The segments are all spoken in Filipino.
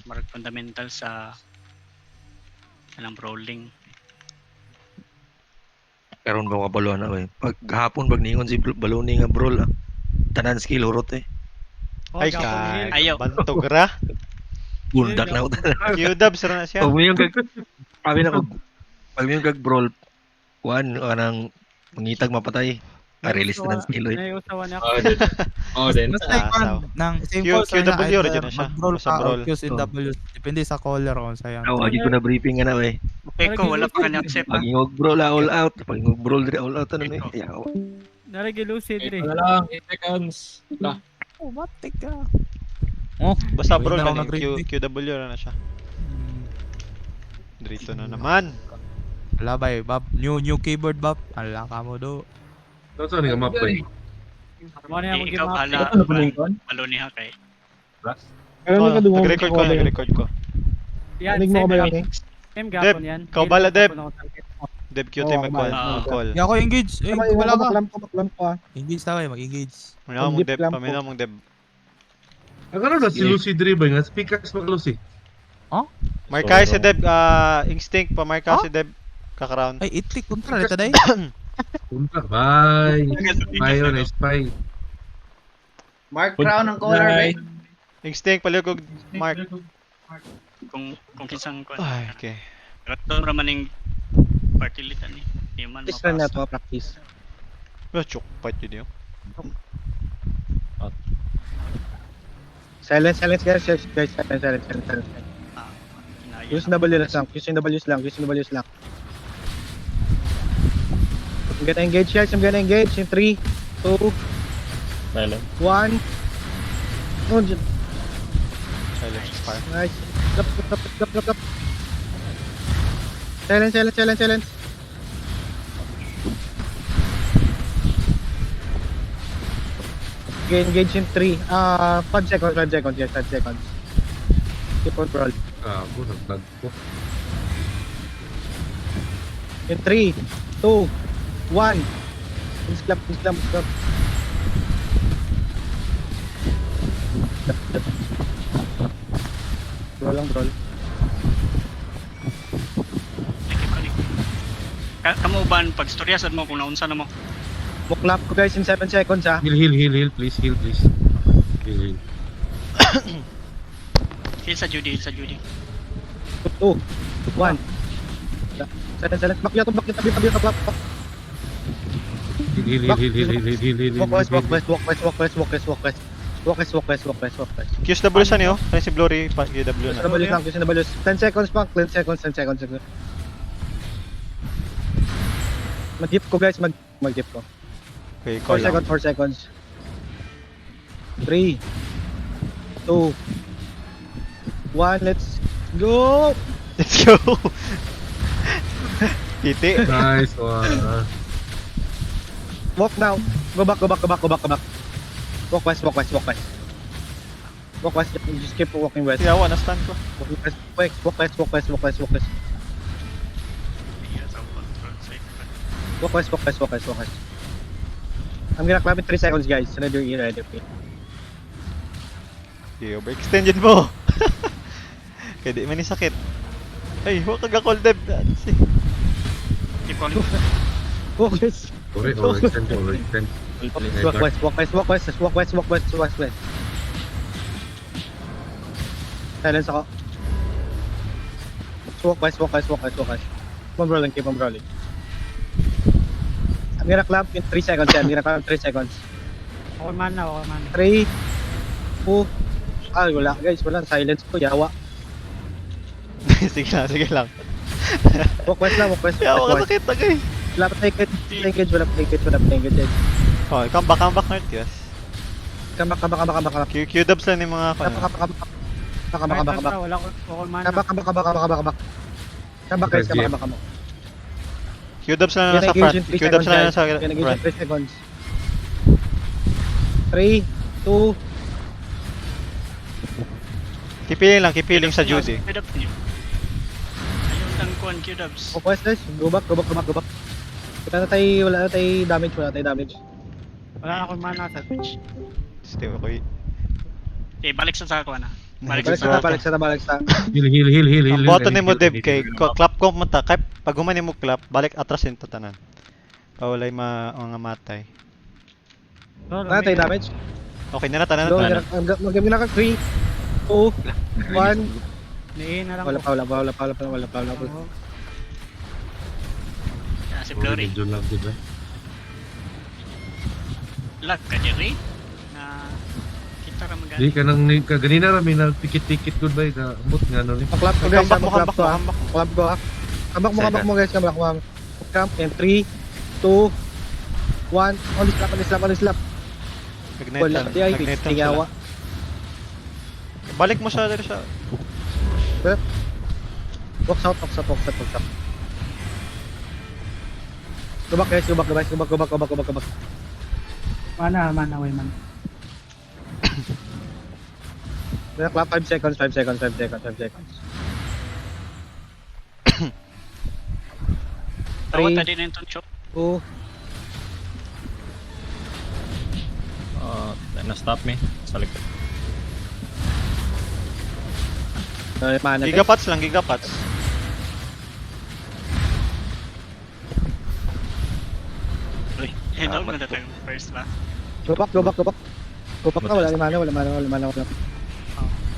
marag fundamental sa anong brawling. Karon ba kapaluan na eh. Pag hapon pag ningon si Baloni nga brawl tanan skill urot eh. Ay gapon ka, heal. Ayaw. bantog ra. Bundak na utan. Q-dubs ra na siya. Pag mo yung kami na pag mo yung brawl kuan anang mangitag mapatay. Release na ng skill eh. Naiusawa niya. Then. Basta ikaw, nang simple sir na QW either rin na siya. mag-roll Sa ka brawl. or Qs in W. Depende sa caller kung sayang. Ako agi ko na briefing nga na eh. Okay ko, wala pa kanya accept. Pag ingog brawl all out, pag ingog brawl dire all out ano eh. Yaw. Naregilusid rin. Wala lang, 8 seconds. Wala. Oh, matik ka. Basta brawl Wait na ako na nag-read. QW ra na siya. Dito na naman. Wala ba eh, Bob? New keyboard, Bob. Ala ka mo do. Saan nga map eh? Mo na yung Ikaw mag-map. bahala. Ano pa rin kon? Baloni ha kay. Nag-record ko, nag-record ko. Yan, same gapon yan. ikaw bala, Deb. Gapon ako target. Dev QT mag-call. Hindi ako engage. Eh, wala ka. Baklam ko. Engage na kayo, mag-engage. Muna mong Dev, pamina mong Dev. Ano na si Lucy Driba nga? Speakers mag Lucy. Markay si Dev, Instinct pa markay si Dev. Kakaround. Ay, itik. Kontra, leta day. Punta, bye. Bye on spy. Mark Crown ang caller, right? Instinct, paligog, Mark. Kung kinsang kuan. Ay, okay. Rato raman ning party litan ni. Di man Practice lang na mapasa. to, practice. Chok, fight yun yun. Silence guys, silence. Ah, kinaya. Use W lang, use W's lang. I'm gonna engage guys, I'm gonna engage in 3, 2, 1. Oh, Silence is fire. nice. Drop. Silence. Okay, engage in 3. 5 seconds, yes, 5 seconds. Keep on roll. Ako, nag-lag ko. In 3, 2, 1. Please clap. Roll. Kamuban pag storyasan mo kung naunsa na mo. Clap ko guys in 7 seconds ha. Heal, please, heal. Heal. Heal sa Judy. 2, 1. Silence. Back tabi. Heal. Walk west. QSW siya niyo? Kaya si Glory, QW na. Use na balos. 10 seconds pa. 10 seconds. Mag-dip ko guys, mag-dip ko. Okay, 4 call lang. seconds, 4 seconds. 3, 2, 1, let's go! Let's go! Titi. Nice one. Walk now. Go back. Walk west. Just keep walking west. Siyawa, na-stun ko. Walk west. Iya sa control sa Walk west. I'm gonna clap in 3 seconds guys. Another ready. Okay, overextend yun mo. Kaya di man ni sakit. Ay, huwag kang call Dev. Keep calling. Walk west. Overextend. Walk west. Silence ako. Walk west. Keep on rolling. I'm gonna clap in 3 seconds. 3 seconds. Okay man na. 3, 2, wala guys. Silence ko. Yawa. Sige lang. Walk west. Siyawa ka sakit tagay. Wala pa engage. Oh, comeback North, yes. Come back. Q-dubs lang yung mga Come back. Wala ko. Okay man na. Come back guys. Q-dubs lang nasa front. Q-dubs lang nasa Gonna engage in front. 3 seconds. 3, 2, Kipiling sa Judy. Speed up niyo. Ayun lang kuan Q-dubs. walk west guys. Go back. Wala na tayo damage. Wala na akong mana sa Twitch. Stay ako. Okay, balik sa kuan na. Balik Balik sa sa, balik sa, balik sa. Heal. Ang boto ni mo Deb kay clap ko mata kay pag humani mo clap balik atras yung tatanan. Pawalay mga matay. Natay damage. Okay na tanan Go, na. mag-game na ka. 3, 2, 1. Niin na lang Wala ko. pa. Si Flory. Medyo lang, diba? Lag ka diri. Na kita ra magani. Di ka nang kaganina rami na tikit-tikit goodbye ka. Ambot nga no ni. Clap ko guys, Hambak mo, clap ko. hambak mo. Clap ko ha. Hambak mo guys, hambak mo. Camp in 3, 2, 1. On the slap. Ignite Wala, lang. di ay Ignite lang tigawa. sila. Balik mo siya dali siya. Walk out. Go back guys, go back. Mana, way man. Clap 5 seconds. Tawag Three. ta din yung chop. 2, Na-stop me sa likod. mana. Gigapats lang, gigapats. Uy, dog na tayo first ba? Go back. Go back na, wala mana.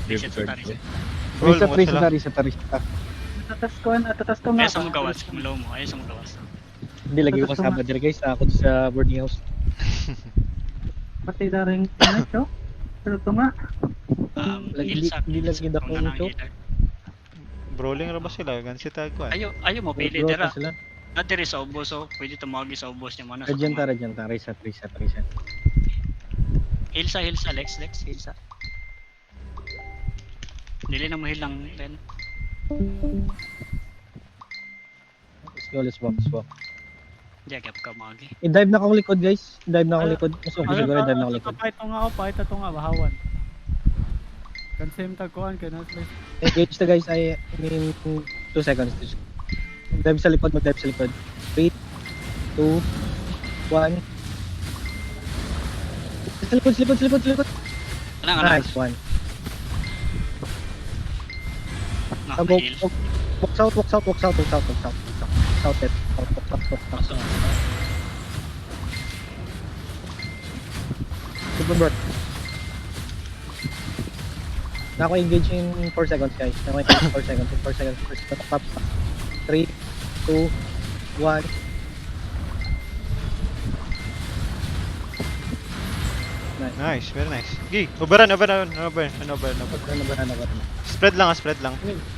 Reset sa taris. Reset. Atatas ko Ayaw sa mga gawas, kung low mo, ayaw sa mga gawas. Hindi lagi ko kasama dyan guys, ako sa boarding house. Pati na rin ano ito. Pero ito nga. Ilsak. Hindi lagi Kung dako nanang ito. healer. Brawling ra ba sila? Gansi tag ko. Ayaw mo, pili Bro, dira. sila. Na diri sa ubos, so pwede tumawagi sa ubos niya muna. Radianta. Reset. Hilsa, Lex, hilsa. Dili na mo hilang, Ren. Let's walk. Di agap ka magi. I-dive na akong likod guys. Dive na akong likod. Mas okay siguro i-dive na akong likod. Pahit ito nga, bahawan. Kan same tagkuhan, kaya na Engage na guys, I mean 2 seconds. Mag-dive sa likod. 3, 2, 1. Sa likod. Ano? Nice one. Naka-heal. Walks out. Walks out. Super bird. Nako-engage in 4 seconds guys. Nako-engage in 4 seconds. 3, 2, 1. Nice, very nice. Gi, overrun. Spread lang.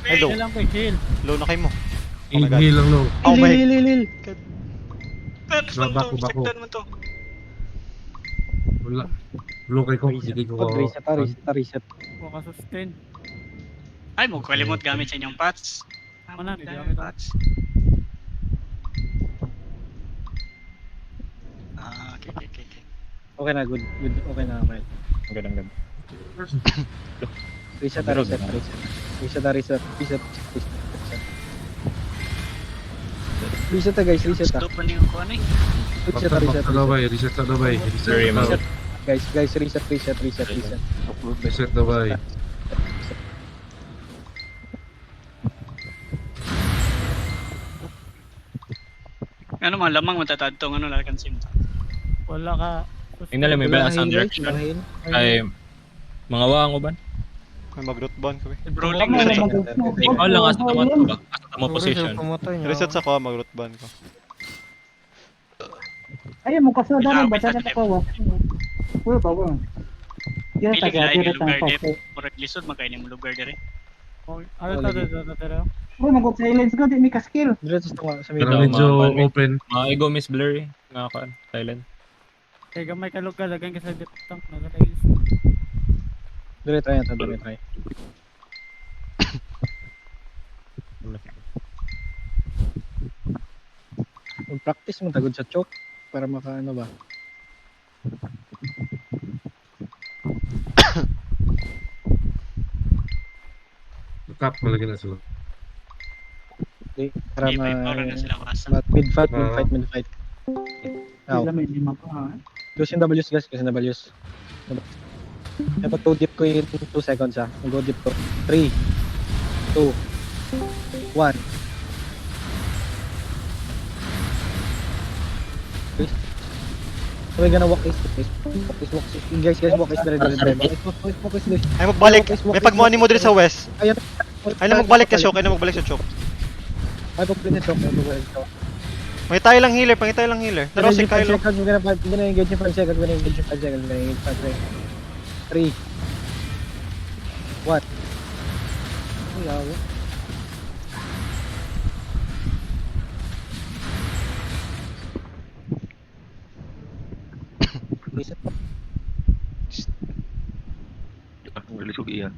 Ay, low. lang kay kill. Low na kayo mo. Oh my God. Heal lang low. Oh my. Lil. Bako. Saktan mo to. Wala. Low kay ko. Hindi ko. Reset. Huwag ka sustain. Ay, mo kalimot gamit sa inyong pots. Mana, di gamit ako. Pots. Okay. Okay na, good. Okay na, okay. Ang ganda. Reset. Reset na guys, reset na. Gusto pa niyo ko ano eh. Reset. Reset na bay. Very much. Guys, reset. Reset na bay. Ano mga lamang matatadtong ano lakan sim. Wala ka. Tingnan lang may balance ang direction. Ay, mga waang uban. May mag-root bond kami. Brawling na rin. Ikaw lang asa tama to ba? Asa tama position. Reset sa ko, mag-root bond ko. Ayun mo kasi Ilaw, na may bata na sasakit. ko. Uy, bawa. Yan Piling taga na dire yung lugar tang din. pako. Murag lisod magkainin mo lugar dire. Ano. Uy, mag silence ko di mi ka skill. Diretso sa Pero middle. medyo Mga- open. Mga ego miss blurry. Nga ka, silent. Kaya gamay ka lugar, lagyan ka sa diptang. Nagatayin. Dire try. Mag-practice mo tagod sa choke para makaano ba. Cap malagyan na sila. Okay, para May power na sila kasa. mid-fight. Sila may lima pa. Closing W's guys, closing W's. Mag-go deep ko in 2 seconds ha. Mag-go deep ko. 3, 2, 1. We're gonna walk east. Guys, walk east. Walk east. Ay magbalik. May pagmuani mo diri sa west. Ayun. Ay na magbalik ka Shock, ay na magbalik sa Shock. Ay, pagpinit shock. Pangitay lang healer, pangitay lang healer. Dalawa si Kylo. We're gonna engage in 5 seconds. We're gonna engage in 5 seconds. We're gonna engage in 5 seconds. 3, 1. Yawa. Isa pa. Ang relisog iya.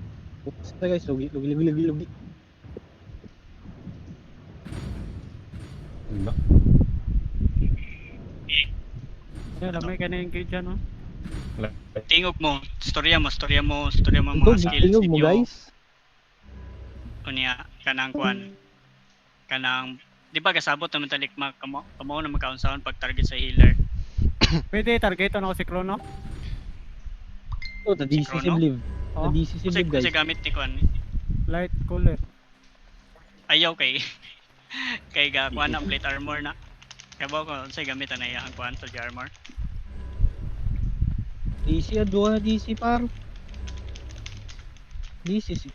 Basta guys, lugi. Lamay ka na engage yan, no? Tingog mo, storya mo Ito, mga skills tingog mo inyo. guys. Unya kanang kuan. Kanang di ba kasabot naman talik kamo na magkaunsaon pag target sa healer. Pwede target ano si Chrono? Oh, the decisive Chrono? live. Oh, The decisive Kasi live guys. gamit ni kuan. light cooler. Ayaw kay kay ga kuan ang plate armor na. Kaya ba ko say gamit na iya ang kuan sa armor. DC at duha na DC par. DC si.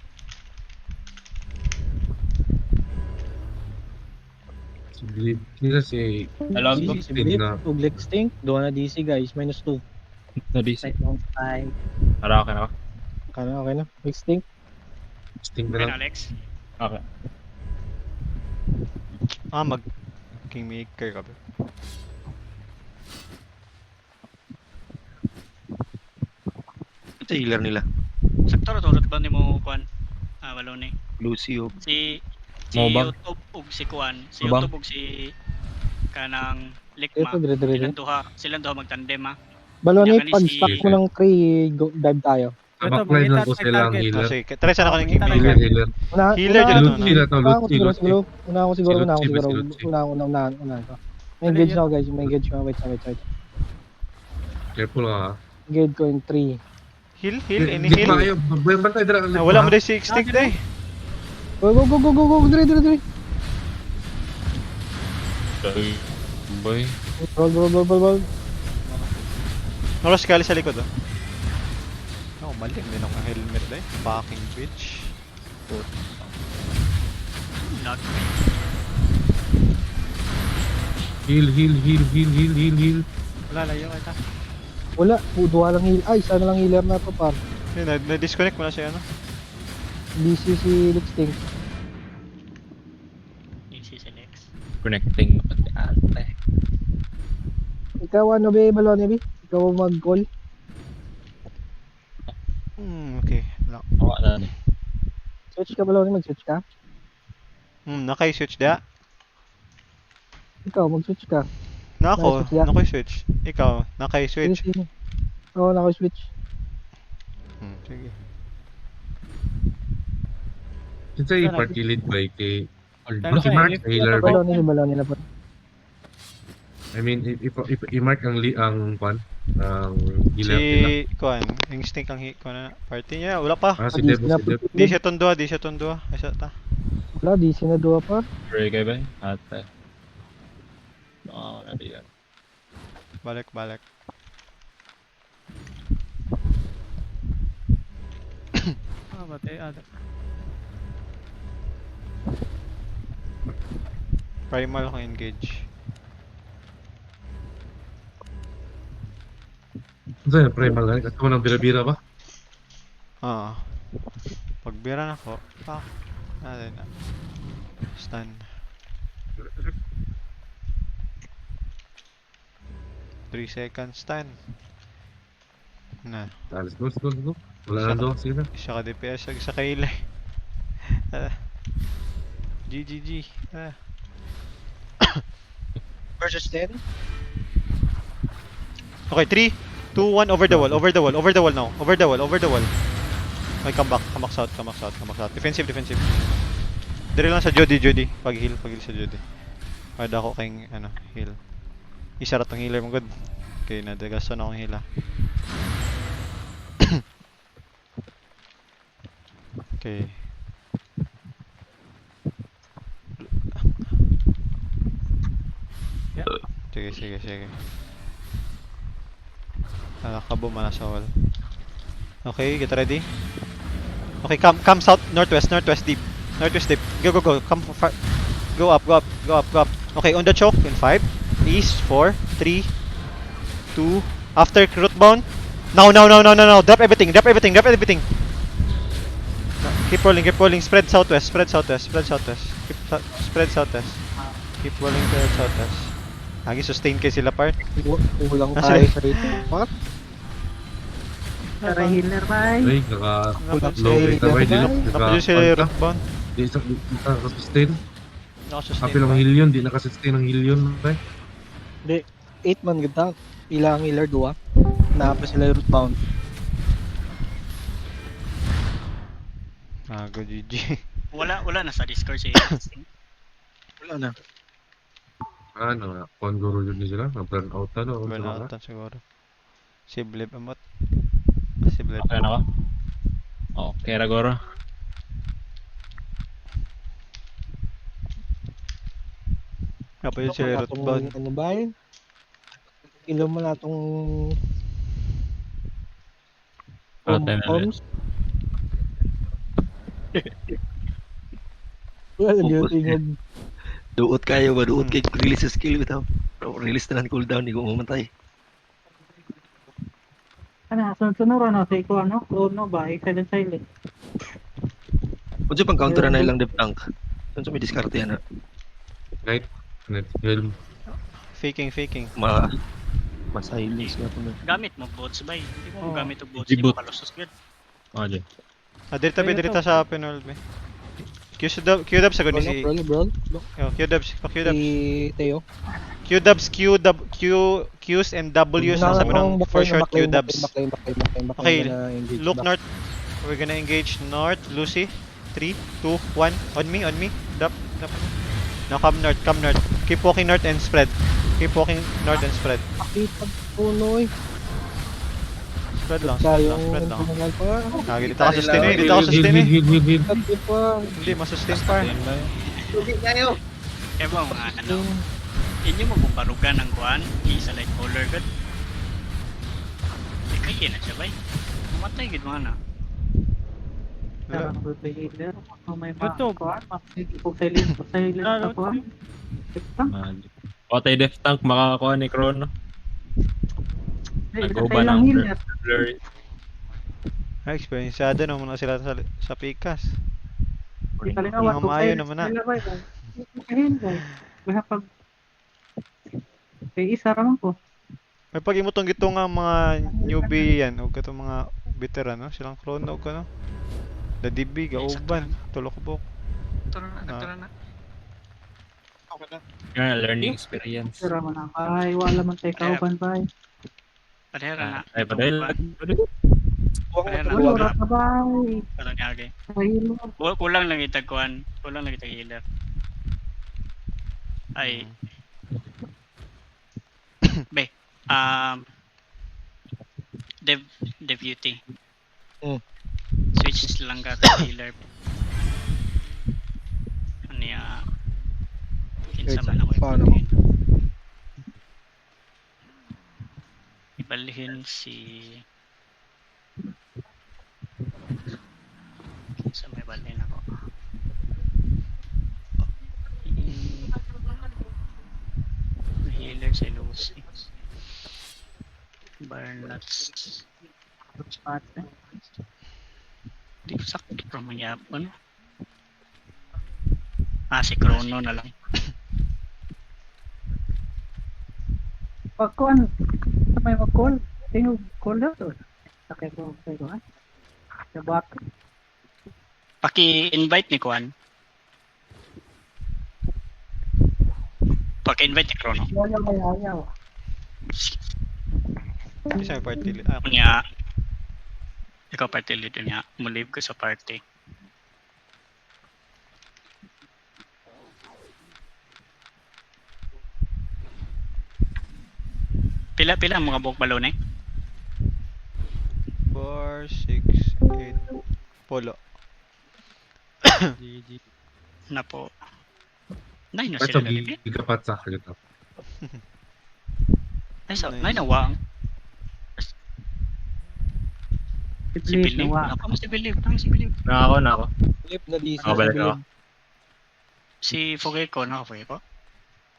Hindi kasi Alam ko. DC si Blip. na. Uglik stink. Duha na DC guys. -2. Na DC. Side long 5. Para okay na ako. Okay na. Big stink. Sting Okay na lang. Alex. Okay. Mag Kingmaker ka ba? Sa healer nila. Sakto ra turot ba nimo kuan? Walo ni. Lucio. Si Mobang. YouTube ug si kuan. Si Mobang. YouTube ug si kanang Ito, Likma. dire-dire. Silang duha magtandem ha. Balon Yan, eh, pag si- stack mo ng 3, dive tayo. Backline lang ko Ito, sila ang target. healer. Sige, try sana ako ng Healer, Kingmaker. Healer. Healer dyan Loot ito. sila to, Una ako loot sila. siguro. Una ako siguro. Si Lutzi. Una ako. May engage na ako guys. May engage ko. Wait. Careful ka. Engage ko in 3. Heal, any Di pa heal. kayo. Bantay dira. Wala mo dahil si extinct eh. Go. Dire. Boy. Roll. Naros kali sa likod oh. Mali. Hindi nang helmet dahil. Fucking bitch. Not Heal. Wala layo kita. Wala. Duha lang heal. Ay, isa na lang healer na to par. Na-disconnect mo na siya ano. DC si Lux Stink. easy select. Connecting pati ate. Ikaw ano ba Balon eh? Ikaw mag-call. Okay. Wala. Wala na. Switch ka Balon, mag-switch ka. Naka-switch da. Ikaw mag-switch ka. Nako, Naka-switch da. naka-switch. Ikaw, naka-switch. Oo, naka-switch. Sige. Ito yung party lead ba kay Tara, si Mark lift healer ba? Balon nila po. I mean, if i-mark ang ang healer nila. Si Kuan, instinct ang ko na party niya. Wala pa. Si Debo. Di siya tundua. Ay siya ta. Wala, DC na duha par. Pray kayo ba? Ate. Wala yan. Balik. Batay ada. Primal kang engage. Ano yung primal lang? Ito mo ng bira-bira ba? Pagbira na ko. Fuck. Natin na. Stun. 3 seconds stun. Na. Let's go. Wala na daw. Sige na. Isa ka DPS, isa ka healer. GGG. Versus 10. Okay, 3, 2, 1, over the wall now. Over the wall. Okay, come back south. Defensive. Dire lang sa Jody. Pag-heal sa Jody. Pwede ako kayong, heal. Isa rat ang healer mo, good. Okay, nadagasan akong heal Okay. Sige, sige, sige. Nakabo man sa wall. Okay, get ready. Okay, come south, northwest deep. Northwest deep. Go, go, go. Come far. Go up, go up, go up, go up. Okay, on the choke in 5, east, 4, 3, 2. After root bound. Now. Drop everything, drop everything, drop everything. Keep rolling, keep rolling. Spread southwest, spread southwest, spread southwest. Spread southwest. Keep rolling to southwest. Lagi sustain kayo sila part. Kulang Nasa tayo left. sa rate. What? Tara healer bye. Ay, low rate na ba? Di Napadyo sila yung root bound. naka-sustain. Nakasustain Apil ang pa. heal yun, di naka-sustain ang heal yun. Ba? 8 man ganda. Ilang healer 2. Naapa sila root bound. Go GG. Wala na sa Discord si Wala na. Ano, Kongoro yun sila. Na-burn out na, no? Burnoutan siguro. Si Blip amot. Si Blip. Okay na ka? Okay, Ragoro. Napadyo sila yung root bound. Ano ba yun? Ilo mo na itong Rotem na Homes. Wala yung tingog. Duot kayo ba? Duot kayo release sa skill bitaw. Release na lang cooldown, di ko mamatay. Ano, sunod-sunod ano, sa iko ano, no ba, silent. Kung siya pang counter na ilang dep tank. Kung siya may discard yan na. Night helm. Faking. Masilence nga po na. gamit mo bots bay. Hindi mo gamit og bots, G-bot. di mo kalusos gyud. Okay. Dirita sa penult me. Q-dubs sa guni si... Bro. Q-dubs. Si Teo. Q-dubs, Qs and Ws nasa mo ng for short Q-dubs. Okay, look north. We're gonna engage north. Lucy. 3, 2, 1. On me. Dap. Now come north. Keep walking north and spread. Spread Puno eh. lang. Sayang Spread lang. tumangal pa. Dito ako sustain eh. Heal. Hindi pa. Hindi, masustain pa. Kaya mo mga ano, inyo mo kung barugan ng kuan, isa like color gud. Kaya na siya bay. Mamatay gud mo na. Tara ko sa healer. May YouTube. silent ako. Patay def tank makakakuha ni Chrono. Nag-uba ng blurry. Experienceado naman na sila sa Pikas. Di pala nga, Mga maayo naman na. Kaya pag isa raman ko. May pag imutong gito nga mga newbie yan o katong mga veteran no? Silang Chrono o kano. The DB, gauban, tulokbok. Tara na. Yung learning experience. Isa raman na. Ay, wala man tayo kauban ba? Padera na. Ay, padahil. Padera na. Wala ka ba? Kato niya agay. Healer. Kulang lang itag kuan. Kulang lang itag healer. Ay. Be. Deputy. Switch lang ka sa healer. Ano ya? Kinsa man ako Paano ibalhin. Ibalhin si... Sa may balhin ako. Healer si Lucy. Barnuts. Di ko sakto pa magyapon. Si Chrono na lang. Pagkuhan, sa may mag-call. Sino call na to? Sakay ko sa'yo ha? Sa back. Paki-invite ni Kwan. Paki-invite ni Chrono. Ayaw. Isa may party. Kunya, ikaw party leader niya. Mulib ko sa party. Pila ang mga buhok balon eh? 4, 6, 8. Polo. Na po. Nay na Ito, sila na nibit. gigapat sa halita. Nay na wang. Si Please, Believe. nawa. Ako si Believe. Ako si Believe. Na ako. Flip na di Ako balik ako. Si Fogeko. Fogeko.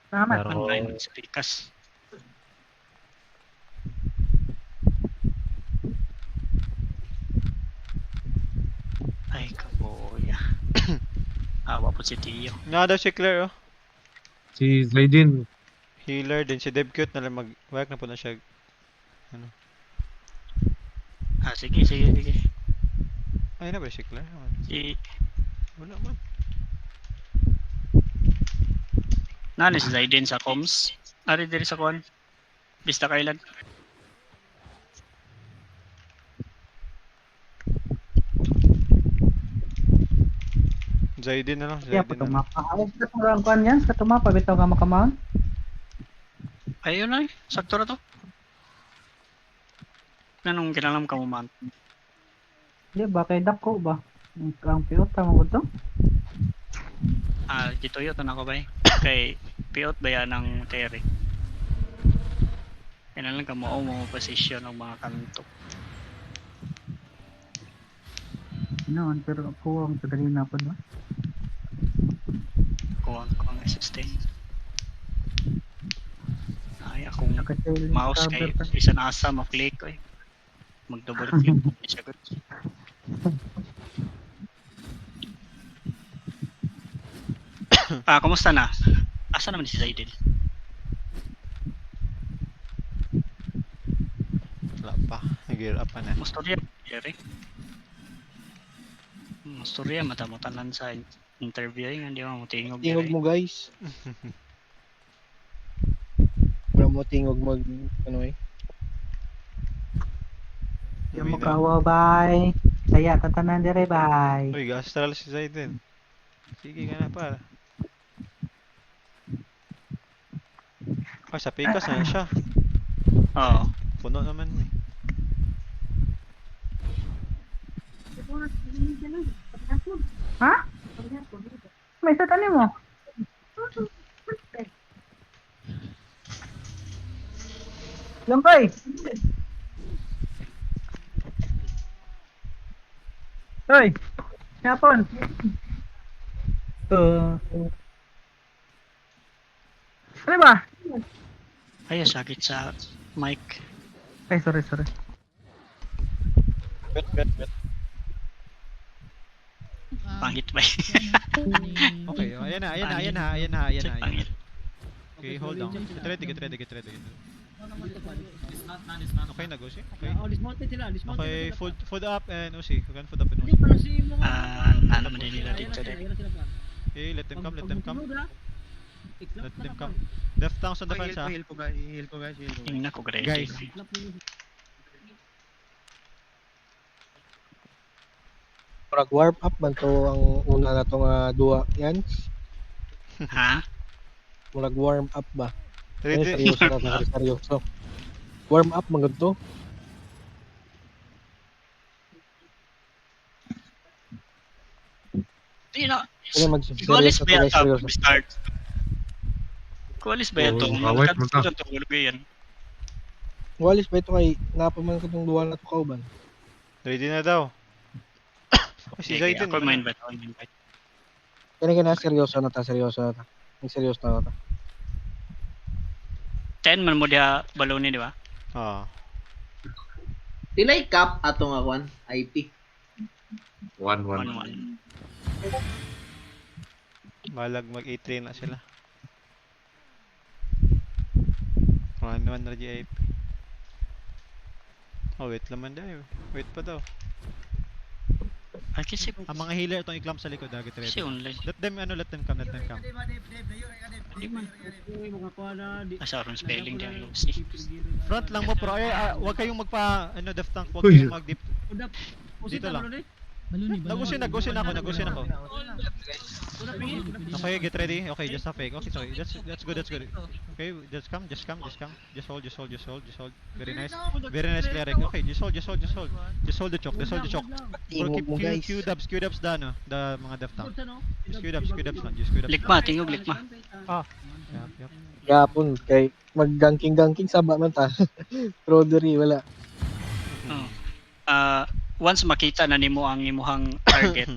Salamat. Pero- Online. Si Pikas. Ay, kaboya. Awa po si Tio. Nga daw si Claire, oh. Si Zaydin, Healer din. Si Debcute na lang mag-work na po na siya. Sige. Ay na ba si Claire? Si... Wala man. Nani si Zaiden sa comms. Ari diri sa kuan. Vista Island. Zaydin na lang. Kaya Zaydin po na lang. tumapa. Awag sa turang kuan yan. Sa tumapa, bitaw ka makamount. Ayun ay, sakto na to. Anong kinalam ka mo man? Di ba, kay dako ba? Ang piyot, tama ko to? Dito yun na ko ba eh. Kay piot ba yan ng Terry? Kailangan ka mo position ng mga kanto. Noon, pero ako ang sadali na po ba? Kuha ko ang assistant. Ay, akong Naka-challenge mouse cover kay pa. isa na asa ma-click ko eh. Mag-double click. Siya good. Kumusta na? Asa naman si Zaiden? Wala pa. Nag-gear up pa na. Mustorya, Jerry. Mustorya, matamutan sa interview nga, di ba mo tingog Tingog Jerry. mo guys. Wala mo tingog mag ano eh. Yung makawa, bye. Saya, tatanan dire, bye. Uy, astral si Zaydin. Sige ka na para. Ay, sa Pikas na siya. Oo. Puno naman eh. Ha? May isa tanim mo? Langkay! Hoy! Yapon! Ano ba? Ay, sakit sa mic. Ay, sorry. Pangit ba? Okay, oh, ayan na. Pangit. Okay, hold on. Get ready. Okay, nag-OC. Okay. Okay, food up and OC. You can food up and OC. Ano man din nila dito din. Okay, let them come. Let them come. Def tanks on defense, ha? Heal ko guys. Tingnan ko Gracie. Guys. Murag warm up man to ang una na to nga duwa yan. Ha? Murag warm up ba? Ready? Seryoso. Warm up man to. Di na. Kaya Kuwalis mag-seryoso ba yan guys, seryoso. start? Kuwalis ba yan to? await mo ta. Tulog yan. Walis ba ito kay napaman ko tong duwa na to kauban. Ready na daw. Ay, si Sige, Zaydin. ako ma-invite. Ako ma-invite. Kaya na seryoso na ta. Ang seryoso na ta. 10 man mo diha baloni, di ba? Ah. Tilay cap atong akwan IP. 1-1. 1-1. Malag mag-A3 na sila. 1-1 na GIP. Oh, wait laman daw. Wait pa daw. Ay, kasi Ang mga healer itong i-clamp sa likod, get ready. online. Let them come. Hindi man. Asa ron spelling diyan. Si. Front lang mo pro. Wag kayong magpa def tank, wag Uy. kayong mag deep. Dito lang. Nagusin ako. Okay, get ready. Okay, just a fake. Okay, sorry. That's good, that's good. Okay, just come. Just hold. Very nice. Very nice, cleric. Okay, just hold. Just hold the choke. Bro, keep Q dubs the mga death tank. Just Q dubs lang. Likma, tingog likma. Yup. Gapon, kay mag-ganking saba man ta. Rodery, wala. Once makita na nimo ang imuhang target,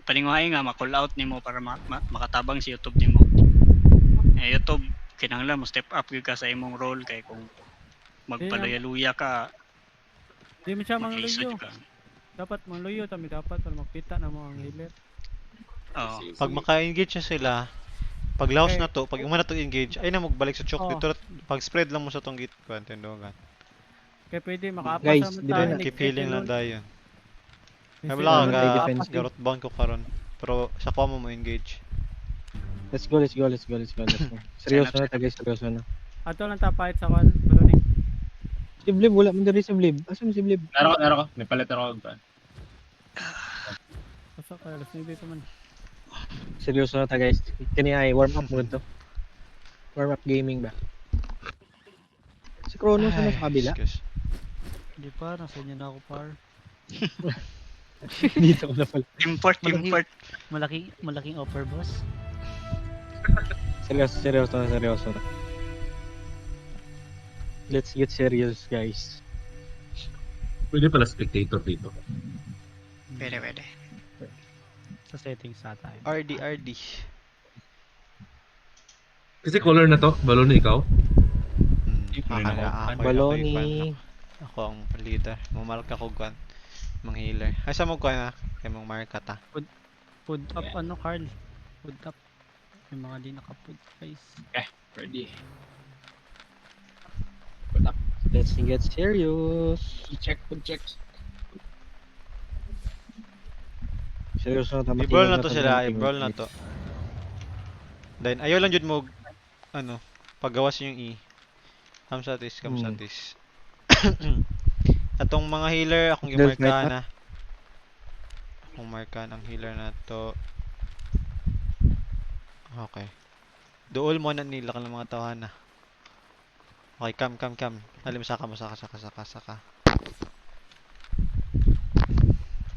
paninguhay nga ma-call out nimo para makatabang si YouTube nimo. YouTube kinahanglan mo step up gyud ka sa imong role kay kung magpaluya-luya ka, Di mo siya mag-isod mangluyo. ka. Dapat mangluyo dapat para makita na mo ang healer. Oo. Pag maka-engage na sila, pag laos Okay. na to, pag umana to engage, ay na magbalik sa choke Oo. dito. Pag spread lang mo sa tong gate ko, tindogan. Kaya pwede makaapa Guys, sa di mata. ba na- Keep healing lang dayon. Kasi Kaya wala Matay ka defense. garot bound ko karon. Pero sa kuha mo engage. Let's go. Seryoso na tagay, seryoso na. Ato lang tapait sa kan. Baloning. Si Blib, wala man diri si Blib. Asa mo si Blib? Naro ko. May palit ako. Pasok ka. Alas na dito man. Seryoso na tagay. Kani ay warm up mo to. Warm up gaming ba? Si Kronos na sa kabila. excuse. Hindi pa. Nasa inyo na ako par. Dito ko na pala. Import. Malaking offer boss. Seryoso na. Let's get serious, guys. Pwede pala spectator dito. Pwede. Sa settings sa tayo. RD. Kasi color na to, balon na ikaw. Baloni. Ako ang leader. Mumarka ko kwan. Mang healer. Ay sa mo kwan na. Kay mong marka ta. Food up ano Carl? Food up. May mga di naka-food guys. Ready. Let's get serious. Check. Seryoso na tama. I-brawl na to sila. I-brawl na to. Then ayaw lang jud mo paggawas yung E. Come sa this. Atong mga healer akong Delph gimarkahan Knight na. Akong markahan ang healer na to. Okay. Duol mo na nila ka ng mga tawahan na. Okay, come. Alim saka.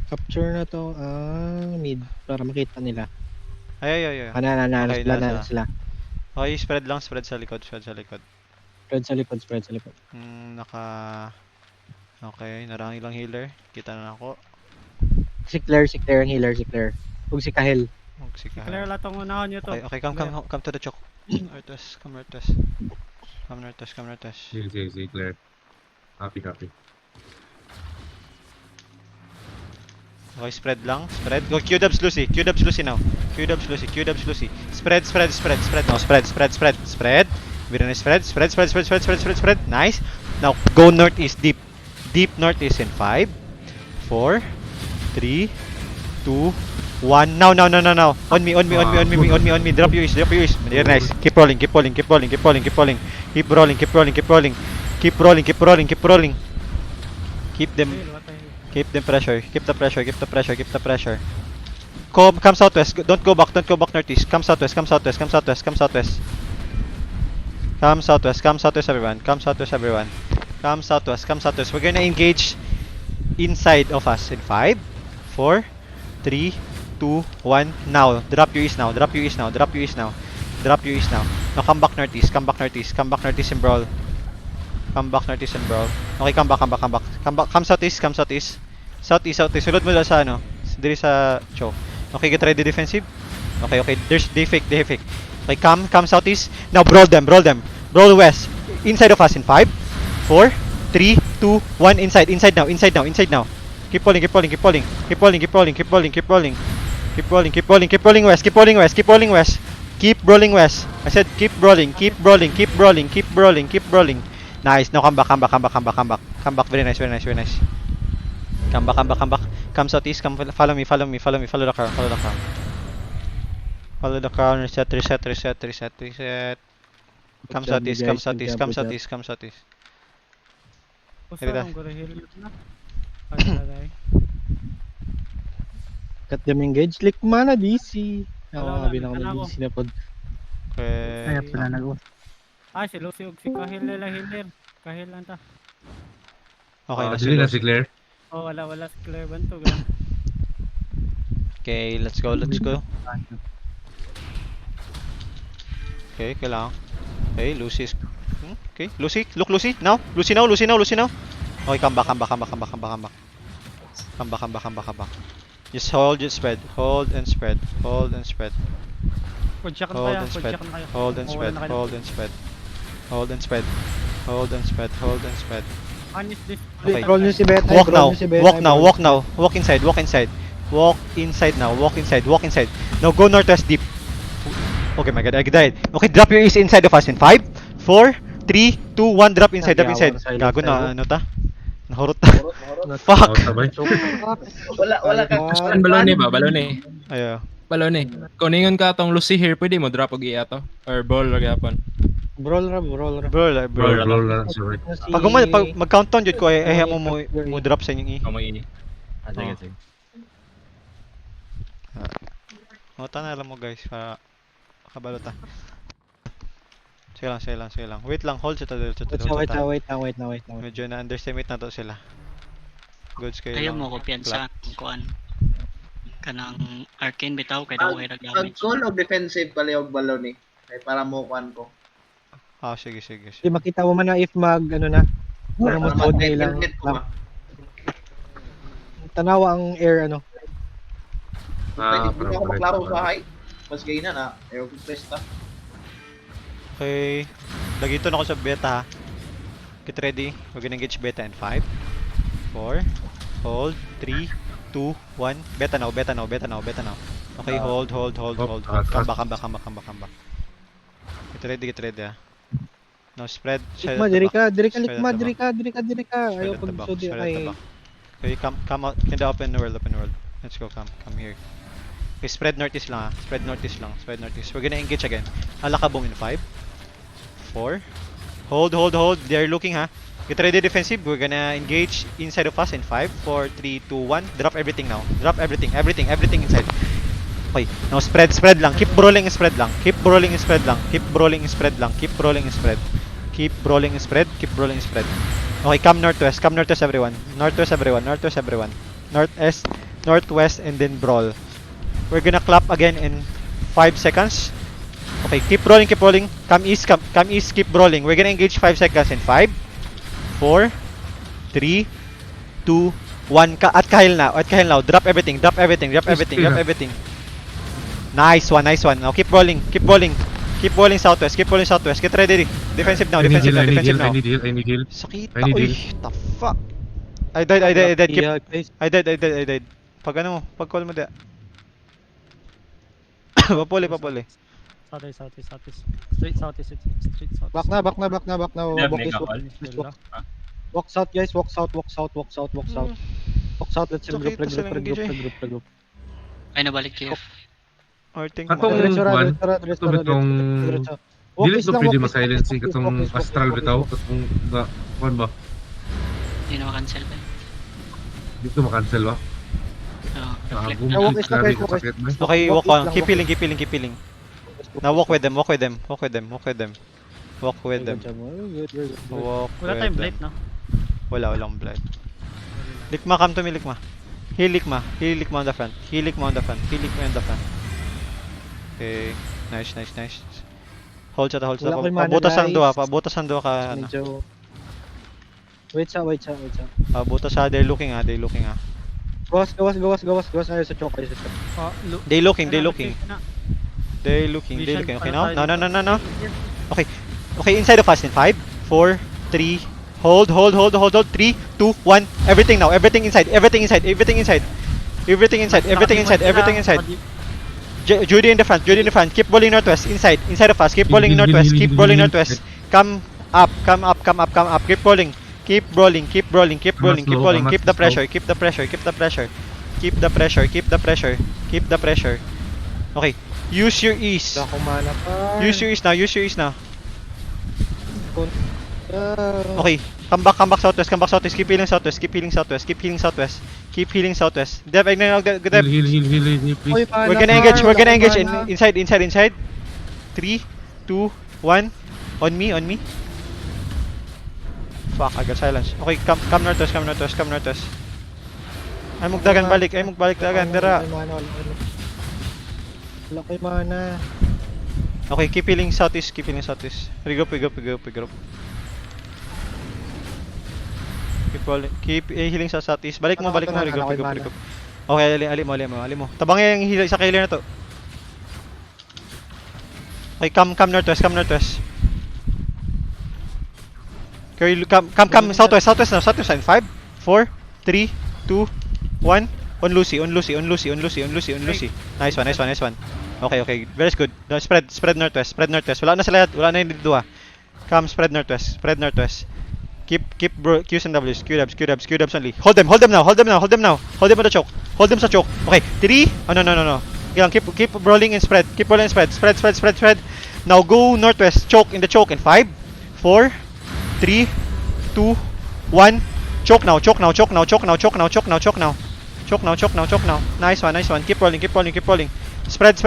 Capture na to mid para makita nila. Ay. Banana Okay, na nasa. sila. Okay, spread sa likod. Spread sa likod. Okay, narang ilang healer. Kita na ako. Si Claire ang healer, si Claire. Huwag si Kahel. Clear lang tong unahon nyo to. Okay, come to the choke. Come Artus. Sige, Claire. Copy. Okay, spread lang. Go Q-dubs Lucy now. Q-dubs Lucy. Spread now. Spread. Very nice. Spread. Nice. Now go northeast deep. Deep northeast in 5 4 3 2 1. Now. On me. Drop your east. Very nice. Keep rolling. Keep rolling. Keep rolling. Keep them pressure. Keep the pressure. Come southwest. Don't go back northeast. Come southwest. Come southwest, everyone. We're gonna engage inside of us in 5 4 3 2 1. Now. Drop your east now. Now come back northeast and brawl. Okay, come back. Come southeast. Sulod mo lang sa diri sa choke. Okay, get ready defensive. Okay. There's they fake. Okay, come southeast. Now brawl them. Brawl west. Inside of us in 5 4 3 2 1. Inside now. Keep rolling west. Keep rolling west. I said keep rolling. Nice. Now come back. Very nice. Come back. Come southeast. Come follow me. Follow the crown. Reset. Come southeast. Pusa Rita. ang gora heal na. Ay. Cut them engage. Like mana DC. Wala, bilang wala, ako sinapod. Okay. pala nag-us. Si Lucy ug si Kahil nila hilir. Kahil lang ta. Okay, na Dili na si si Claire. Wala si Claire Bantog. Okay, let's go, let's go. Okay, kailangan. Okay, Lucy is... Okay, Lucy, look Lucy, now. Lucy now. Okay, come back. Come back. Just hold, just spread. Hold and spread. Kudyak na Hold kaya, and spread. kudyak na kaya. Hold and Oo, spread. wala na kaya. Hold and spread. Anis this. Okay. Roll nyo si Beta. Walk now. Walk inside. Walk inside now. Now go northwest deep. Okay, my god, I died. Okay, drop your east inside of us in 5, 4, 3, 2, 1. Drop inside. Gago na, ano ta? Nahurot ta. Fuck. Sabay. Wala kang Saan balone ba? Balone. Ayo. Balone. Kuningon ka tong Lucy here, pwede mo drop og iato or ball ra gyapon. Roll ra. Bro. Roll na. Sorry. Pag mag-countdown jud ko ay mo drop sa inyong i. Kamay ini. Sige. Tana lang mo guys para kabalo ta. Sige lang. Wait lang, hold sa Wait na. Medyo na-underestimate na to sila. Goods kayo Ayaw lang. mo ko piyansa ang kuan. Kanang arcane bitaw kay daw kay Pag damage. call of defensive palihog balon eh. Kay para mo kuan ko. Sige. Di makita mo man na if mag ano na. Para mo Para load na ilang mag-internet ko ba? tanawa ang air ano. Pwede mo ako maklaro sa high. Mas gay na. Ayaw ko presta. Okay. Dagito na ako sa beta ha. Get ready. We're gonna engage beta in 5, 4, hold, 3, 2, 1. Beta now. Okay, hold. Come back. Get ready ha. Now spread. Likma, diri ka. Spread at the back. Ayaw pag so di ay. Okay, come out in the open world. Let's go, come here. Okay, spread northeast lang ha. Spread northeast. We're gonna engage again. Alakabom in 5, 4. Hold. They're looking ha. Get ready defensive. We're gonna engage inside of us in 5, 4, 3, 2, 1. Drop everything now. Everything inside. Okay, now spread lang. Keep brawling and spread lang. Keep brawling and spread. Okay, come northwest everyone. Northwest and then brawl. We're gonna clap again in 5 seconds. Okay, keep rolling. Come east, keep brawling. We're gonna engage 5 seconds in 5, 4, 3, 2, 1. At Kahil now. Drop everything. Nice one. Now keep rolling. Keep rolling southwest. Get ready. Defensive now. I need heal. Sakit I need ako. heal. The fuck? I died. Keep. Yeah, guys. I died. Pag call mo da. Papuli. Southeast. Straight southeast. Back na. Walk south guys, walk south. Walk south, let's regroup. Ay nabalik kayo. Arting. Atong one, itong dili ko pwede ma-silence katong astral bitaw katong kuan ba? Hindi na makancel ba? Dito ma-cancel ba? Reflect Boom, na. walk is grabe okay, ko walk sakit ba? Okay, walk on. lang, Keep healing. Now walk with them. Walk with them. Wala tayong blade no. Walang blight. Likma, come to me, Likma. Heal Likma on the front. Okay, nice. Hold siya. Wala ko yung mana, Pabutas ang duha ka. Medyo... Wait siya. Pabutas siya. They're looking ha. Gawas. Ayaw sa choke. They looking. Okay, now? No. Okay, inside of us in 5, 4, 3, hold, 3, 2, 1, everything now, everything inside. Judy in the front, keep rolling northwest, inside of us, keep rolling northwest, come up, keep rolling, keep the pressure. Okay, use your ease. Use your ease now. Okay, come back southwest. Keep healing southwest. Keep healing southwest. Dep, Dep. Heal, Oy, please. mana We're gonna ka, engage. We're wala gonna akong engage mana. inside. 3, 2, 1. On me. Fuck, I got silence. Okay, come northwest. Ay mugdagan balik dagan dira. Wala ko'y mana. Okay, keep healing southeast. Regroup. Keep healing sa southeast. Balik mo. Regroup. Okay, ali mo. Tabang yung heal sa kailan na to. Okay, come northwest. Okay, come southwest now. Southwest in 5, 4, 3, 2, 1. On Lucy. Nice one. Okay. Very good. Now spread northwest. Wala na sila, wala na yung dua. Come spread northwest. Keep bro, Qs and Ws. Q-dubs only. Hold them now. Hold them on the choke. Hold them sa choke. Okay, 3. Oh no. Keep rolling and spread. Spread. Now go northwest. Choke in 5, 4, 3, 2, 1. Choke now. Nice one. Keep rolling. Spread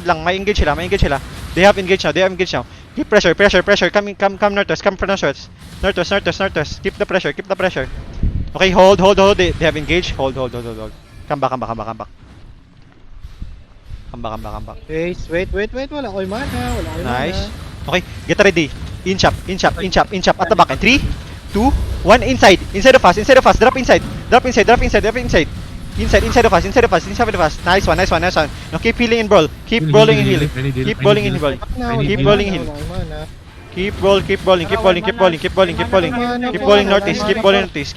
lang. May engage sila. They have engage now. Keep pressure. Come northwest. Northwest. Keep the pressure. Okay, hold. They have engaged. Hold. Come back. Wait. Wala ko'y mana. Nice. Okay, get ready. Inch up. At the back. And 3, 2, 1. Inside of us. Drop inside. Inside of us. Nice one. Now keep healing and brawl. Keep rolling and healing. Keep rolling and healing. Keep rolling and healing. Keep rolling northeast. Keep rolling northeast.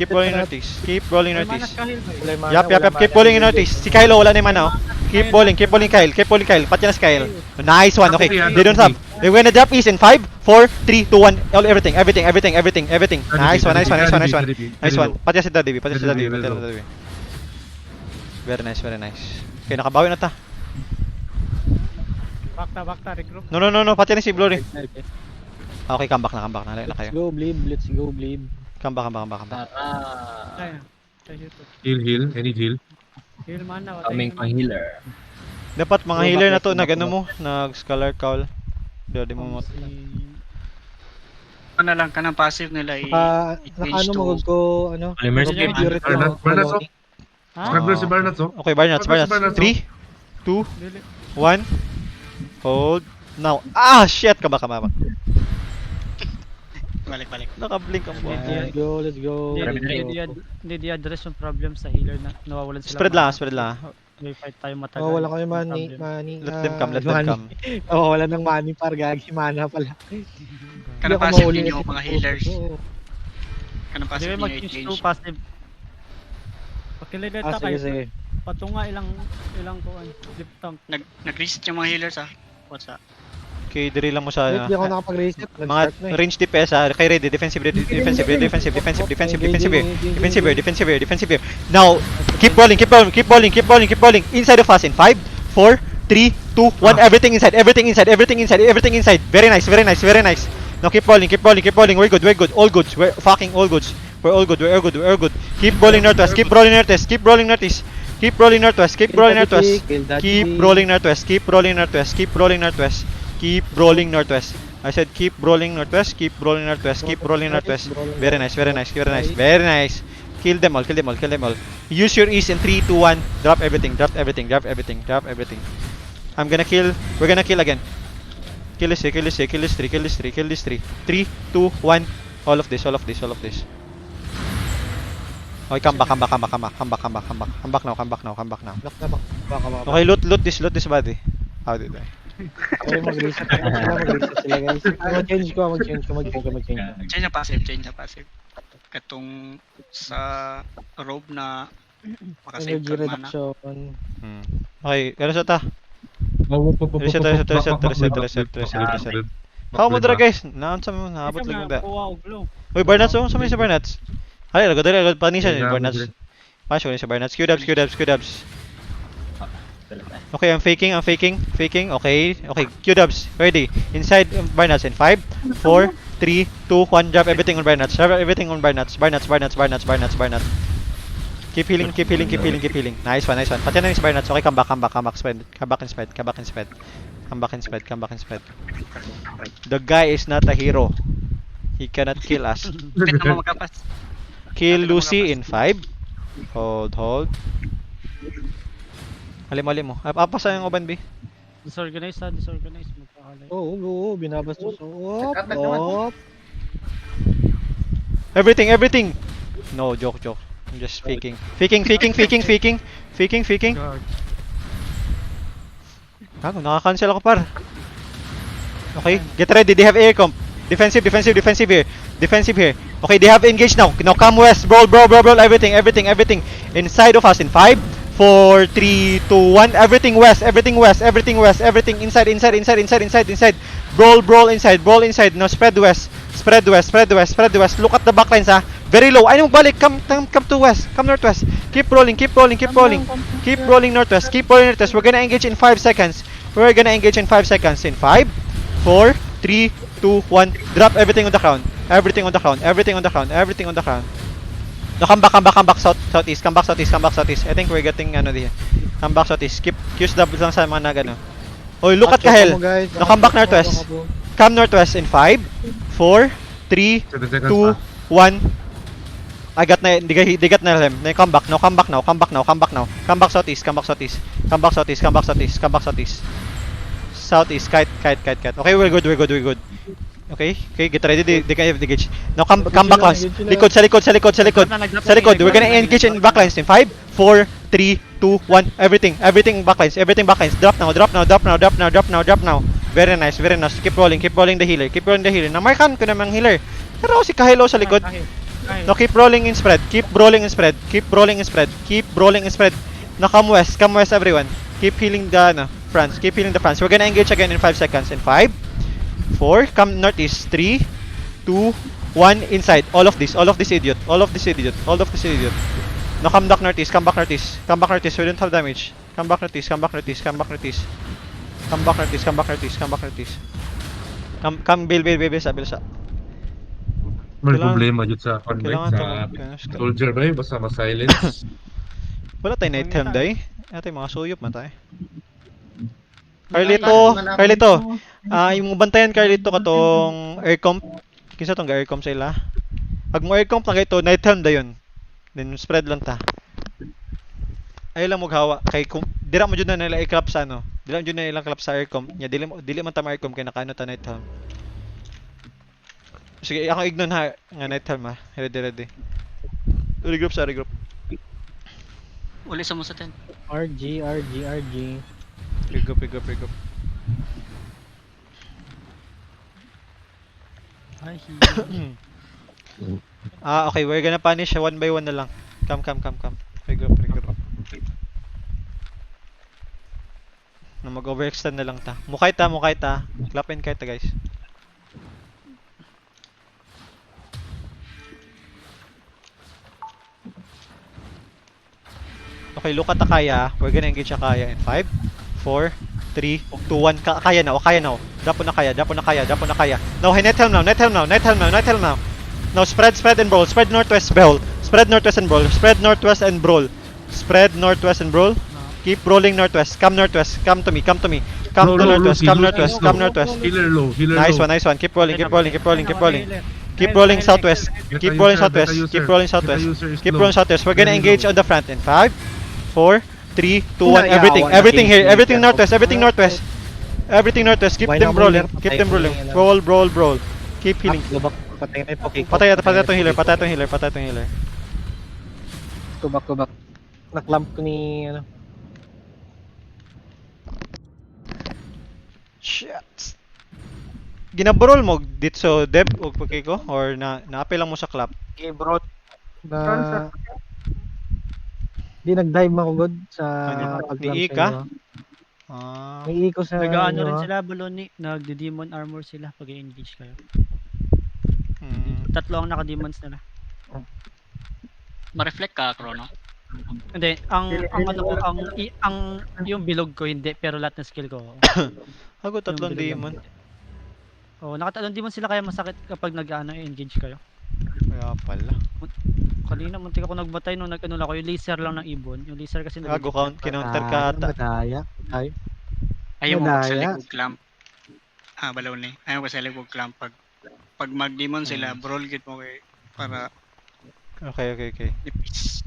Keep rolling northeast. Yup. Keep rolling northeast. Si Kylo wala na yung mana. Oh. Keep rolling Kyle. Pati na si Kyle. Nice one. Okay, they don't have. They're gonna drop east in 5, 4, 3, 2, 1. Everything. Nice one. Pati na si Daddy. Very nice. Okay, nakabawi na ta. Bakta, regroup. No. Pati na si Glory. Okay, come back na. Layo na kayo. Let's go, bleed. Come back. Kaya YouTube. Heal. Any heal. Heal mana. Coming pa healer. Dapat mga healer na to, nag-scalar cowl. Di mo Ano lang ka ng passive nila Nakaano magod ko, Emergency. Barnats, oh. Ha? Scrambler si Barnats, oh. Okay, Barnats. 3, 2, Dili. 1. Hold. Now. Shit! Kaba. Balik. Naka-blink ang buwan. Let's go. Hindi di-address yung problem sa healer na nawawalan sila. Spread lang. May fight tayo matagal. Wala kayo money. Let them come. Wala ng money par gagi mana pala. Kanang Hindi ako passive mahuli ninyo na- mga healers. Oo. Kanang Hindi passive kayo ninyo mag-choose i-change. 2 passive. Pakilideta kayo. Sige. Patunga ilang kuan. Flip tank. Nag-reset yung mga healers What's up? Okay, diri lang mo sa Wait, di ako nakapag-reset. mga range DPS Kay ready, defensive. Now, keep rolling. Inside of us in 5, 4, 3, 2, 1. Everything inside. Very nice. Now keep rolling. We're good. All goods. We're fucking all goods. We're all good. Keep rolling northwest. Keep rolling northwest. Keep rolling northwest. Keep rolling northwest. Keep rolling northwest. I said keep rolling northwest. Very nice. Kill them all. Use your ease in 3, 2, 1. Drop everything. I'm gonna kill. We're gonna kill again. Kill this 3. 3, 2, 1. All of this. Okay, come back now. Okay, loot this body. How did I? Okay, mag-reset sila guys. Mag-change ko. Change na passive. Katong sa robe na makasave Energy ka mana. reduction. Okay, gano'n sa ta? Reset. Reset. How mo dra guys? Naon sa mo naabot lang da. Kuha og glow. Uy, Barnats, sa may sa Barnats. Ay, lagod panisya ni Barnats. Pasok ni sa Barnats. Q-dubs. Okay, I'm faking. Okay, Q-dubs. Ready. Inside Barnats in 5, 4, 3, 2, 1. Drop everything on Barnats. Barnats. Keep healing, keep healing, keep healing, keep healing. Nice one, nice one. Pati na yung Inspire Nuts. Okay, come back, spread. Come back and spread, come back and spread. Come back and spread, come back and spread. The guy is not a hero. He cannot kill us. Pit na mo magkapas. Kill Lucy in 5. Hold. Hali mo. Apasa yung Oban B. Disorganized. Magpakalay. Oo, binabastos. Cut naman. Everything. No, joke. I'm just faking. Faking. Guard. Gago, nakakancel ako par. Okay, get ready. They have air comp. Defensive here. Okay, they have engaged now. Now come west. Brawl. Everything. Inside of us in 5, 4, 3, 2, 1. Everything west. Everything inside. Brawl inside. Now spread west. Look at the backlines, ha. Very low. Ay, balik. Come to west. Come northwest. Keep rolling. Keep rolling northwest. We're gonna engage in 5 seconds. In 5, 4, 3, 2, 1. Drop everything on the ground. Everything on the ground. No, come back southeast. Come back southeast. I think we're getting here. Come back southeast. Keep use double lang sa mga nagano. Oy, look at Kahel. No, come back northwest. Come northwest in 5, 4, 3, 2, 1. I got na, they got na him. Come back now. Come back southeast. Southeast, kite. Okay, we're good. Okay, get ready. They can have the gauge. Now come back once. Likod. We're gonna engage in backlines in 5, 4, 3, 2, 1. Everything backlines. Drop now. Very nice. Keep rolling the healer. Namarkan ko namang healer. Pero si Kahelo sa likod. No, keep rolling in spread. Now come west everyone. Keep healing the France. We're gonna engage again in 5 seconds. In 5, 4, come northeast. 3, 2, 1, inside. All of this idiot. Now come back northeast. We don't have damage. Come back northeast. Come Bill sa. May Kailangan- problema dyan sa soldier ba basta ma-silence. Wala tayo night time day. Ito yung mga suyop man tayo. Carlito. Yung bantayan Carlito katong air comp. Kinsa tong air comp sa ila. Pag mo air comp lang ito, night time dayon. Then spread lang ta. Ay lang maghawa kay kung dira mo jud na nila i-clap sa ano. Dila mo jud na ilang clap sa air comp. Nya dili man ta air comp kay nakaano ta night time. Sige, ako ignon ha nga night time ha. Ready. Regroup. Uli sa mo sa 10. RG. Regroup. Ay, Okay, we're gonna punish siya 1 by 1 na lang. Come. Regroup. Na mag-overextend na lang ta. Mukay ta. Clap and kite ta, guys. Okay, look at Akaya. We're gonna engage Akaya in 5, 4, 3, 2, 1. Kaya now. Drop na kaya. No, hey, net helm now. Now spread and brawl. Spread northwest and brawl. Keep rolling northwest. Come to me. Come to northwest. Healer low. Nice one. Keep rolling. Keep rolling southwest. Keep rolling southwest. We're gonna engage on the front in 5, 4, 3, 2, 1. Everything here. Everything northwest. Keep them rolling. Brawl. Keep healing. Patay na yung poke. Patay tong healer. Go back. Naklamp ko ni ano. Shit. Ginabrol mo dito Deb o ko or na-apel lang mo sa clap? Okay, bro. Di nag-dive ako god sa paglamp Ni Ika? May iko sa nag-ano rin sila, Baloni. Nagde-demon armor sila pag i-engage kayo. Tatlo ang naka-demons nila. Ma-reflect ka, Chrono. Hindi, ang yung bilog ko hindi, pero lahat ng skill ko. Ako tatlong Yung bilog demon. nakatatlong demon sila kaya masakit kapag nag-ano engage kayo. Kaya pala. Kanina muntik ako nagbatay nung nag-ano lang ako, yung laser lang ng ibon. Yung laser kasi Gago count, kinounter ka ata. Madaya. Ay, Ayaw mo Madaya. magsalig og clamp. Balaw ni. Ayaw mo magsalig og clamp pag mag-demon sila, brawl gid mo kay para Okay. nipis.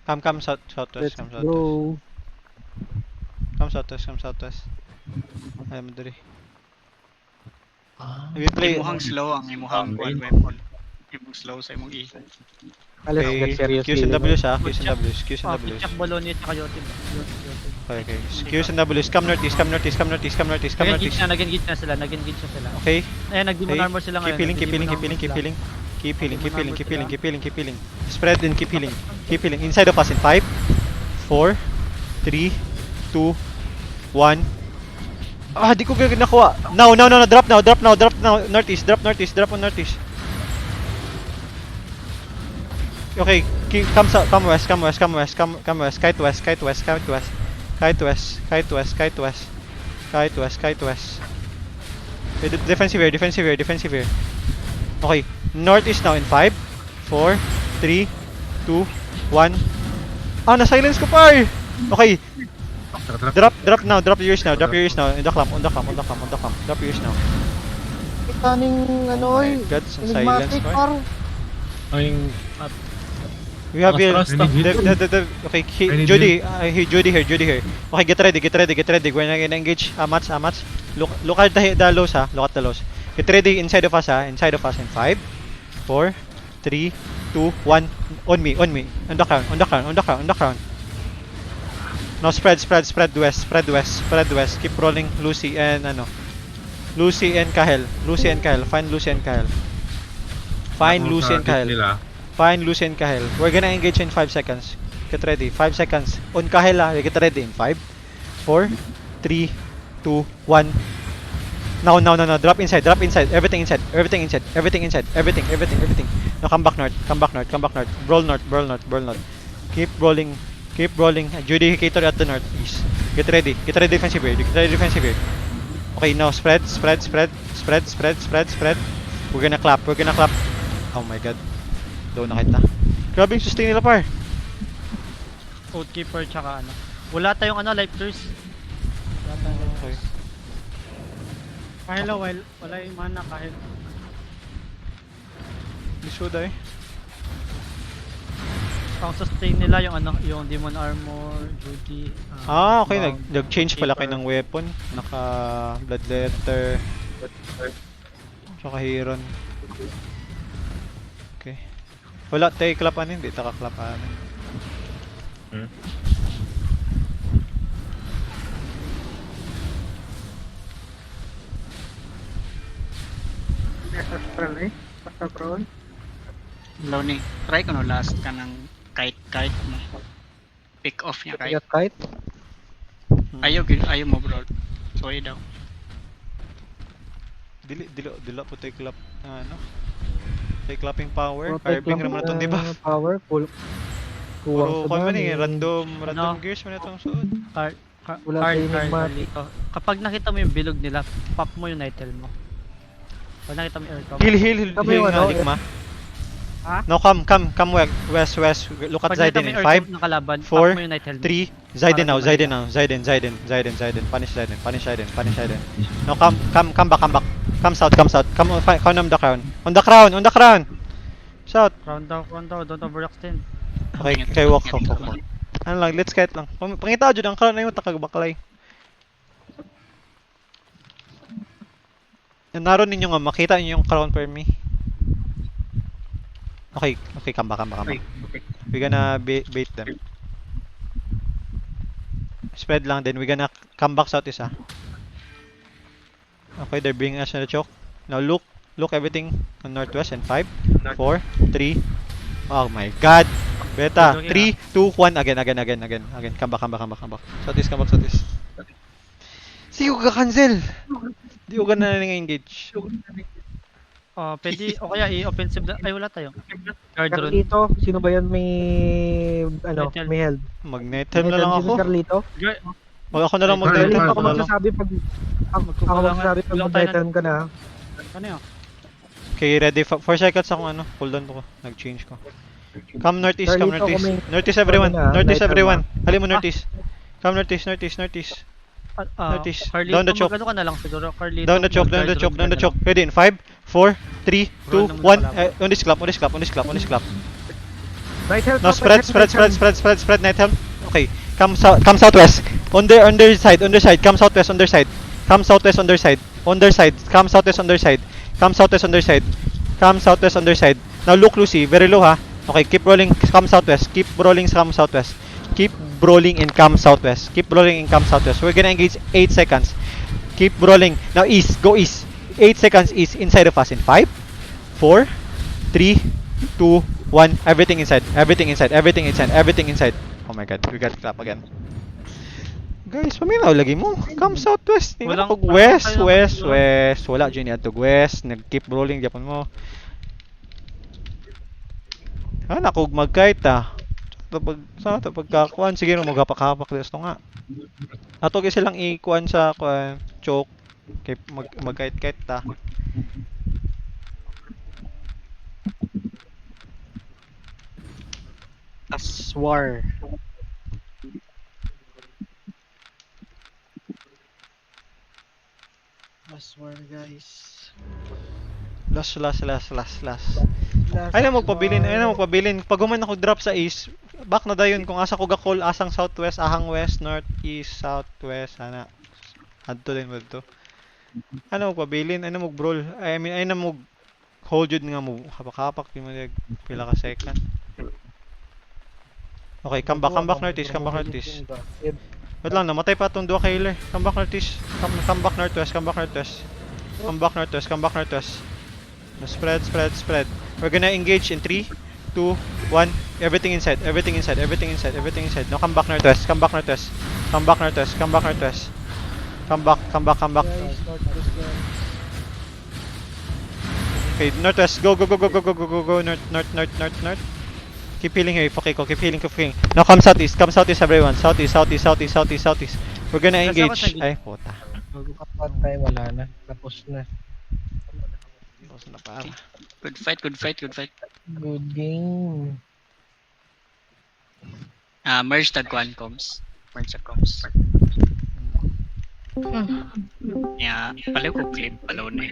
Come southwest, let's come southwest. go. Come southwest. Ay, madali. We play. Imuhang slow ang imuhang weapon. Imong slow sa imong E. Let's get serious. Q's and W's ha, Q's and W's, Q's and W's. Check Bologna at saka Yotib. Okay. Q's and W's, come northeast. Nag-engage na sila. Okay. Ayan, nag-demon armor sila ngayon. Keep healing. Spread and keep healing. Inside of us in 5, 4, 3, 2, 1. Di ko nakuha. Now. Drop now. Northeast. Drop on northeast. Okay, come west. Kite west. Defensive here. Okay, northeast now in 5, 4, 3, 2, 1. Na-silence ko pa eh! Okay, drop now. Drop your ears now. On the clamp. Drop your ears now. Kaning ano My God, some silence enigmatic pa. par. Ang We have here. Trust them. Okay, I need Judy here. Okay, get ready. We're gonna engage. Amats. Look at the lows ha. Look at the lows. Get ready inside of us ha. In 5, 4, 3, 2, 1. On me. On the crown. Now spread west. Keep rolling Lucy and Kahel. Find Lucy and Kahel. We're gonna engage in 5 seconds. Get ready. 5 seconds. On Kahel ha. Get ready in 5, 4, 3, 2, 1. Now. Drop inside. Everything inside. Now come back north. Brawl north. Keep rolling. Adjudicator at the northeast. Get ready defensive here. Okay, now spread. We're gonna clap. Oh my god. Daw na kita. Grabe yung sustain nila par. Oathkeeper tsaka ano. Wala tayong life curse. Okay. Kahit wala yung mana kahit. Di should I? Ang sustain nila yung demon armor, Judy. Okay. Nag-change pala kayo ng weapon. Naka bloodletter. Tsaka Heron. Okay. Wala tayo klapanin. Hindi taka klapanin. Astral basta bro. Law ni. Try ko no last ka ng kite mo. Pick off niya kite. Kite. Ayaw mo bro. Sorry daw. Dila po tayo clap. Tayo clapping power. Firebang naman na itong diba? Power full. Puro kung man random gears man itong suot. Wala tayong enigmatic. Kapag nakita mo yung bilog nila, pop mo yung nitel mo. Pag nakita mo yung aircraft. Heal. Kami yung Ligma. Ha? No, come west. Look at Zaiden in 5, 4, 3, Zaiden now. Zaiden. Punish Zaiden. No, come back. Come south. Come on the crown. On the crown. South. Round down, don't overextend. Okay, walk. Ano lang, let's kite lang. Pangita dyan, ang crown na yung takagbaklay. Naroon ninyo nga, makita nyo yung crown per me. Okay, come back. We're gonna bait them. Spread lang, then we're gonna come back southeast ha. Okay, they're bringing us to the choke. Now look everything on northwest in 5, 4, 3. Oh my god. Beta, 3, 2, 1. Again. Come back. Southeast. See, huwag ka cancel. Di huwag na engage. Pwede, o kaya i-offensive na. Ay, wala tayo. Guard Carlito, sino ba yan may may help? Mag-net-helm na lang Sino ako. Carlito? Wag ako na lang Carlito, mag-net-helm. ako magsasabi pag mag-net-helm ka na. Ano yun? Okay, ready. 4 seconds akong ano. Cooldown ko. Nag-change ko. Come northeast, come Carlito, northeast. kuming- Northeast everyone. Ano na, Northeast lighter everyone. Halin mo northeast. Come northeast, northeast, northeast. Notice. Carlito, Down the choke. mag-ano ka na lang siguro. Carlito, Down the choke, down the mag-guide choke, roll down ka the na choke. Ready in 5, 4, 3, 2, Roll naman 1. sa kalaban. On this clap, on this clap, on this clap, on this clap, on this clap. Right help. Now up, spread, right spread, help, spread, right spread, spread, spread, night helm. Okay, come southwest. On their side, on their side. Come southwest, on their side. Come southwest, on their side. On their side. Come southwest, on their side. Come southwest, on their side. Come southwest, on their side. Now look, Lucy, very low ha. Okay, keep rolling. Come southwest. Keep rolling. Come southwest. Keep rolling and come southwest. Keep rolling and come southwest. We're gonna engage 8 seconds. Keep rolling. Now east. Go east. 8 seconds east. Inside of us in 5, 4, 3, 2, 1. Everything inside. Everything inside. Everything inside. Everything inside. Oh my god. We got clap again. Guys, paminaw lagi mo. Come southwest. Tingnan Walang- ko west, walang west, kayo west. Wala dyan yan to west. Nag-keep rolling Japan mo. Nakog magkait ah. Sa to pagkakuan sige mo magapak-hapak desto nga. Ato gyud silang ikuan sa kuan choke kay magkait-kait ta. Aswar. Aswar guys. Last. Ay na magpabilin. Pag human ako drop sa east, back na dayon kung asa ko ga-call asang southwest, ahang west, north, east, southwest, ana. Adto din mo to. Ano magpabilin, ano mag-brawl. I mean, ay na mag hold yun nga mo. Hapak-hapak di mo nag pila ka second. Okay, come back northeast, come back northeast. Wait lang, namatay pa itong duwa kay healer. Come back northeast. Come back northwest, come back northwest. Come back northwest, come back northwest. Spread. We're gonna engage in 3, 2, 1. Everything inside. Now come back northwest, come back. Come back. Okay, northwest. Go. North. Keep healing here, okay ko. Keep healing. Now come southeast everyone. Southeast. We're gonna engage. Ay, puta. Patay, wala na. Tapos na. Tapos na para. Good fight. Good game. Merge tag kuan comms. Yeah, palaw ko clip palaw na.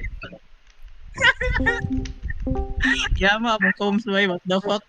Yama, mo combs, what the fuck?